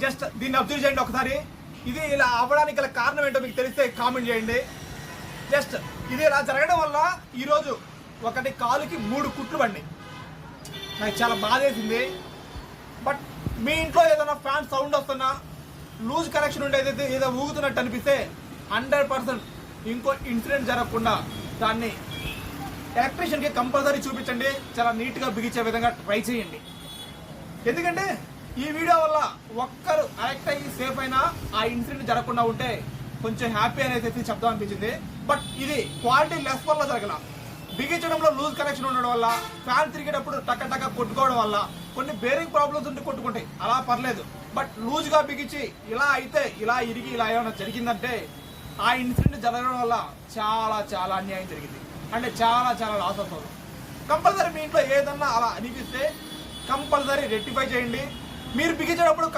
Just దీన్ని observe చేయండి ఒకసారి. ఇది ఇలా అవ్వడానికి గల కారణం ఏంటో మీకు తెలిస్తే కామెంట్ చేయండి. జస్ట్ ఇది ఇలా జరగడం వల్ల ఈరోజు ఒకటి కాలుకి 3 కుట్లు పడి నాకు చాలా బాధేసింది. బట్ మీ ఇంట్లో ఏదైనా ఫ్యాన్ సౌండ్ వస్తున్నా లూజ్ కనెక్షన్ ఉండేదైతే ఏదో ఊగుతున్నట్టు అనిపిస్తే 100% ఇంకో ఇన్సిడెంట్ జరగకుండా దాన్ని ఎలక్ట్రీషియన్కి కంపల్సరీ చూపించండి. చాలా నీట్గా బిగించే విధంగా ట్రై చేయండి. ఎందుకంటే ఈ వీడియో వల్ల ఒక్కరు కరెక్ట్ అయ్యి సేఫ్ అయినా ఆ ఇన్సిడెంట్ జరగకుండా ఉంటే కొంచెం హ్యాపీ అనేది చెప్దాం అనిపించింది. బట్ ఇది క్వాలిటీ లెస్ వల్ల జరగల, బిగించడంలో లూజ్ కనెక్షన్ ఉండడం వల్ల, ఫ్యాన్ తిరిగేటప్పుడు టక్క టక్క కొట్టుకోవడం వల్ల, కొన్ని బేరింగ్ ప్రాబ్లమ్స్ ఉంటే కొట్టుకుంటాయి, అలా పర్లేదు. బట్ లూజ్గా బిగించి ఇలా అయితే ఇలా ఇరిగి ఇలా ఏమైనా జరిగిందంటే ఆ ఇన్సిడెంట్ జరగడం వల్ల చాలా చాలా అన్యాయం జరిగింది. అంటే చాలా చాలా లాస్ అవుతుంది. కంపల్సరీ మీ ఇంట్లో ఏదన్నా అలా అనిపిస్తే కంపల్సరీ రెక్టిఫై చేయండి. మీరు బిగించేటప్పుడు